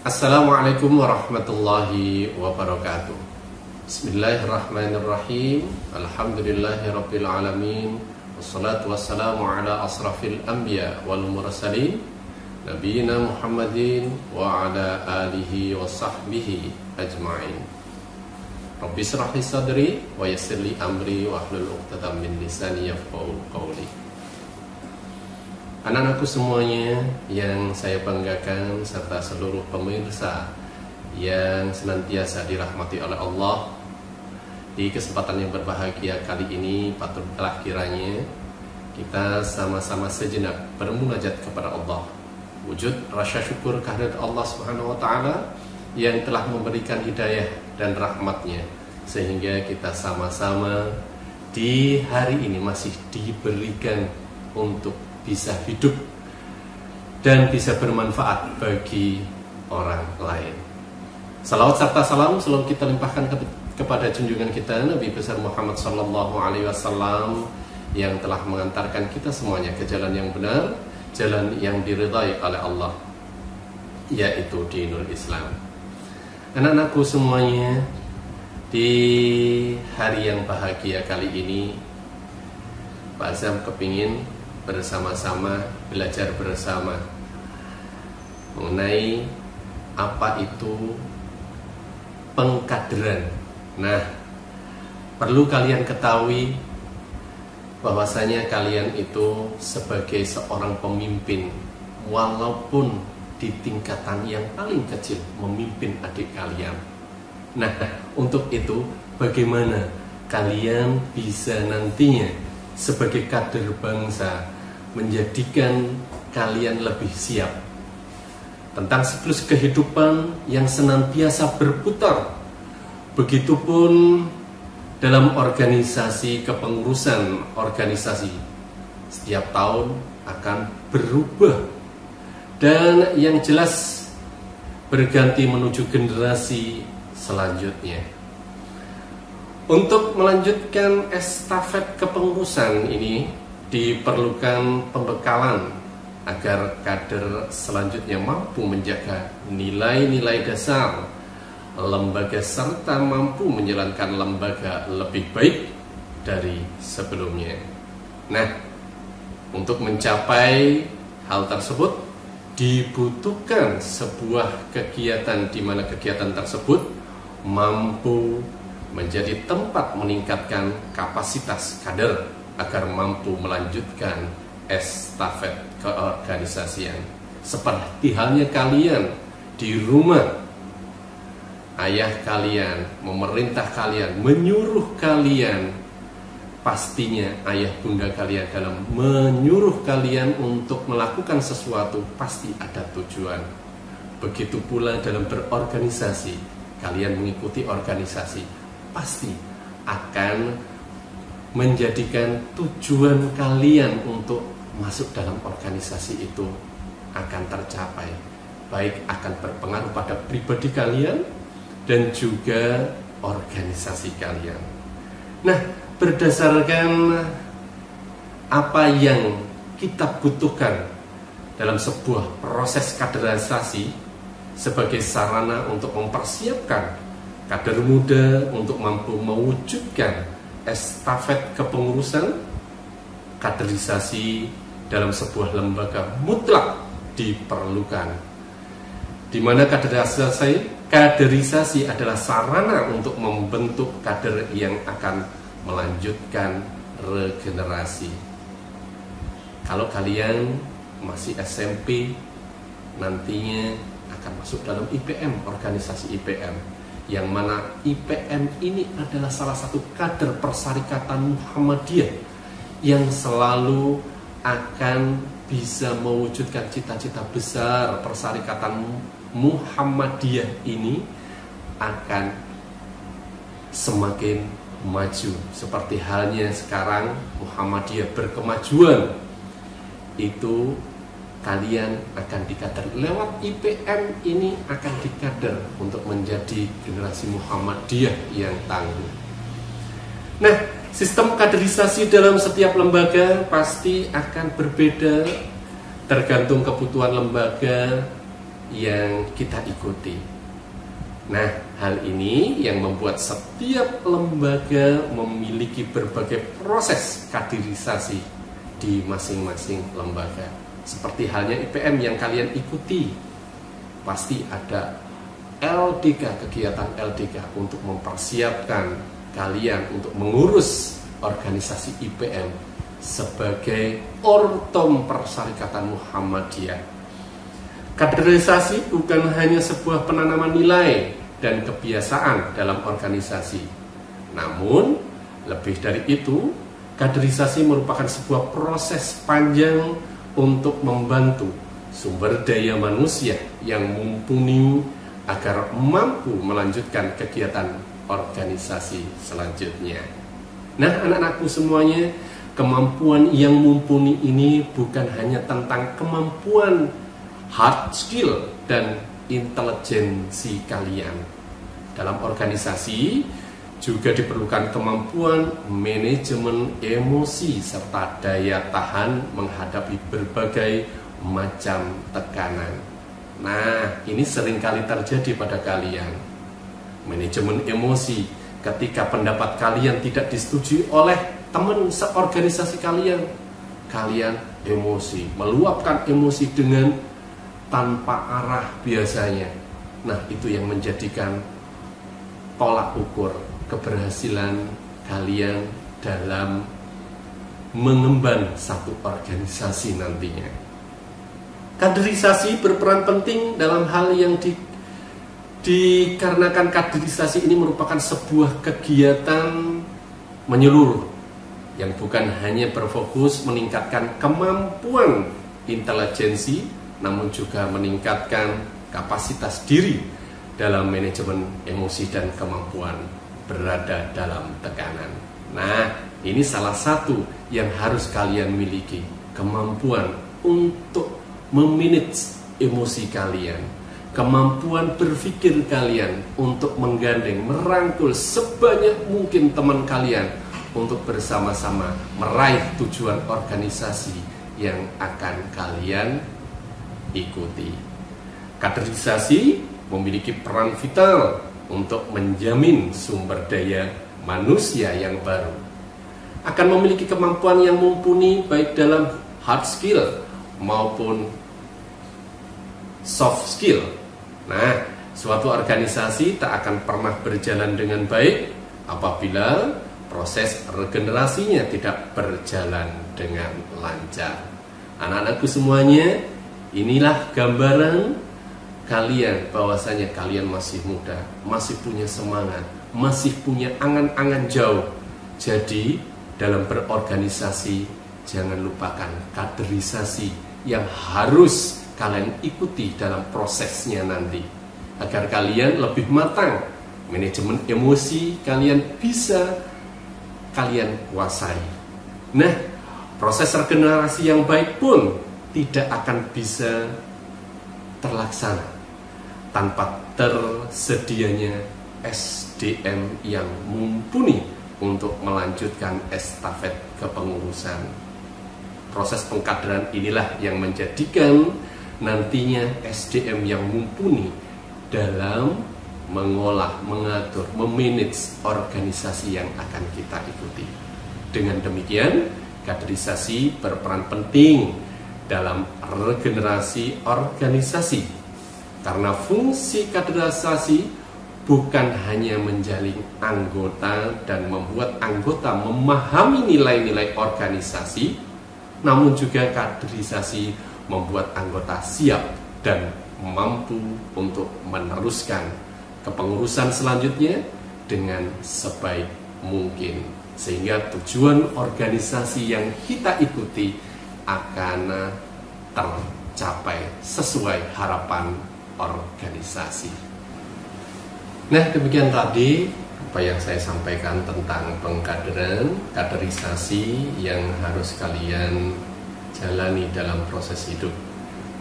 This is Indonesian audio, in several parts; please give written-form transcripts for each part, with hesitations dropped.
Assalamualaikum warahmatullahi wabarakatuh. Bismillahirrahmanirrahim. Alhamdulillahirabbil alamin. Wassalatu wassalamu ala asrafil anbiya wal mursalin nabiyina Muhammadin wa ala alihi wa sahbihi ajma'in. Rabbi shrah li sadri wa yassir li amri wa hlul 'uqdatam min lisani yafqahu qawli. Anak-anakku semuanya yang saya banggakan serta seluruh pemirsa yang senantiasa dirahmati oleh Allah, di kesempatan yang berbahagia kali ini patutlah kiranya kita sama-sama sejenak bermunajat kepada Allah. Wujud rasa syukur kehadirat Allah Subhanahu wa taala yang telah memberikan hidayah dan rahmatnya sehingga kita sama-sama di hari ini masih diberikan untuk bisa hidup dan bisa bermanfaat bagi orang lain. Salawat serta salam selalu kita limpahkan kepada junjungan kita Nabi besar Muhammad sallallahu alaihi wasallam yang telah mengantarkan kita semuanya ke jalan yang benar, jalan yang diridhai oleh Allah, yaitu dinul Islam. Anak-anakku semuanya, di hari yang bahagia kali ini Pak Azam kepingin bersama-sama belajar bersama mengenai apa itu pengkaderan. Nah, perlu kalian ketahui bahwasanya kalian itu sebagai seorang pemimpin, walaupun di tingkatan yang paling kecil, memimpin adik kalian. Nah, untuk itu bagaimana kalian bisa nantinya sebagai kader bangsa menjadikan kalian lebih siap tentang siklus kehidupan yang senantiasa berputar. Begitupun dalam organisasi kepengurusan organisasi setiap tahun akan berubah dan yang jelas berganti menuju generasi selanjutnya. Untuk melanjutkan estafet kepengurusan ini diperlukan pembekalan agar kader selanjutnya mampu menjaga nilai-nilai dasar lembaga serta mampu menjalankan lembaga lebih baik dari sebelumnya. Nah, untuk mencapai hal tersebut dibutuhkan sebuah kegiatan di mana kegiatan tersebut mampu menjadi tempat meningkatkan kapasitas kader agar mampu melanjutkan estafet keorganisasian. Seperti halnya kalian di rumah, ayah kalian memerintah kalian, menyuruh kalian, pastinya ayah bunda kalian dalam menyuruh kalian untuk melakukan sesuatu pasti ada tujuan. Begitu pula dalam berorganisasi, kalian mengikuti organisasi pasti akan menjadikan tujuan kalian untuk masuk dalam organisasi itu akan tercapai, baik akan berpengaruh pada pribadi kalian dan juga organisasi kalian. Nah, berdasarkan apa yang kita butuhkan dalam sebuah proses kaderisasi sebagai sarana untuk mempersiapkan kader muda untuk mampu mewujudkan estafet kepengurusan, kaderisasi dalam sebuah lembaga mutlak diperlukan, di mana kaderisasi adalah sarana untuk membentuk kader yang akan melanjutkan regenerasi. Kalau kalian masih SMP, nantinya akan masuk dalam IPM, organisasi IPM, yang mana IPM ini adalah salah satu kader Persyarikatan Muhammadiyah yang selalu akan bisa mewujudkan cita-cita besar Persyarikatan Muhammadiyah ini akan semakin maju. Seperti halnya sekarang Muhammadiyah berkemajuan, itu kalian akan dikader lewat IPM ini, akan dikader untuk menjadi generasi Muhammadiyah yang tangguh. Nah, sistem kaderisasi dalam setiap lembaga pasti akan berbeda tergantung kebutuhan lembaga yang kita ikuti. Nah, hal ini yang membuat setiap lembaga memiliki berbagai proses kaderisasi di masing-masing lembaga. Seperti halnya IPM yang kalian ikuti, pasti ada LDK, kegiatan LDK untuk mempersiapkan kalian untuk mengurus organisasi IPM sebagai Ortom Persyarikatan Muhammadiyah. Kaderisasi bukan hanya sebuah penanaman nilai dan kebiasaan dalam organisasi, namun lebih dari itu, kaderisasi merupakan sebuah proses panjang untuk membantu sumber daya manusia yang mumpuni agar mampu melanjutkan kegiatan organisasi selanjutnya. Nah, anak-anakku semuanya, kemampuan yang mumpuni ini bukan hanya tentang kemampuan hard skill dan intelijensi kalian. Dalam organisasi juga diperlukan kemampuan manajemen emosi serta daya tahan menghadapi berbagai macam tekanan. Nah, ini seringkali terjadi pada kalian. Manajemen emosi ketika pendapat kalian tidak disetujui oleh teman seorganisasi kalian. Kalian emosi, meluapkan emosi dengan tanpa arah biasanya. Nah, itu yang menjadikan tolak ukur keberhasilan kalian dalam mengemban satu organisasi nantinya. Kaderisasi berperan penting dalam hal yang dikarenakan kaderisasi ini merupakan sebuah kegiatan menyeluruh yang bukan hanya berfokus meningkatkan kemampuan intelijensi, namun juga meningkatkan kapasitas diri dalam manajemen emosi dan kemampuan berada dalam tekanan. Nah, ini salah satu yang harus kalian miliki, kemampuan untuk memanage emosi kalian, kemampuan berpikir kalian untuk menggandeng, merangkul sebanyak mungkin teman kalian untuk bersama-sama meraih tujuan organisasi yang akan kalian ikuti. Kaderisasi memiliki peran vital untuk menjamin sumber daya manusia yang baru akan memiliki kemampuan yang mumpuni baik dalam hard skill maupun soft skill. Nah, suatu organisasi tak akan pernah berjalan dengan baik apabila proses regenerasinya tidak berjalan dengan lancar. Anak-anakku semuanya, inilah gambaran kalian bahwasanya kalian masih muda, masih punya semangat, masih punya angan-angan jauh. Jadi dalam berorganisasi jangan lupakan kaderisasi yang harus kalian ikuti dalam prosesnya nanti, agar kalian lebih matang. Manajemen emosi kalian bisa kalian kuasai. Nah, proses regenerasi yang baik pun tidak akan bisa terlaksana tanpa tersedianya SDM yang mumpuni untuk melanjutkan estafet kepengurusan. Proses pengkaderan inilah yang menjadikan nantinya SDM yang mumpuni dalam mengolah, mengatur, memanage organisasi yang akan kita ikuti. Dengan demikian, kaderisasi berperan penting dalam regenerasi organisasi. Karena fungsi kaderisasi bukan hanya menjalin anggota dan membuat anggota memahami nilai-nilai organisasi, namun juga kaderisasi membuat anggota siap dan mampu untuk meneruskan kepengurusan selanjutnya dengan sebaik mungkin, sehingga tujuan organisasi yang kita ikuti akan tercapai sesuai harapan organisasi. Nah, demikian tadi apa yang saya sampaikan tentang pengkaderan, kaderisasi yang harus kalian jalani dalam proses hidup.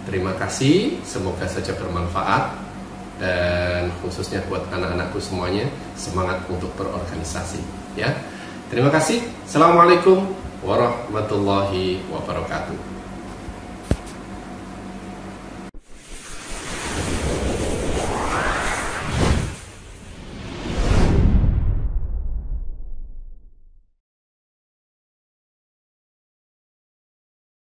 Terima kasih, semoga saja bermanfaat, dan khususnya buat anak-anakku semuanya, semangat untuk berorganisasi ya. Terima kasih. Assalamualaikum warahmatullahi wabarakatuh.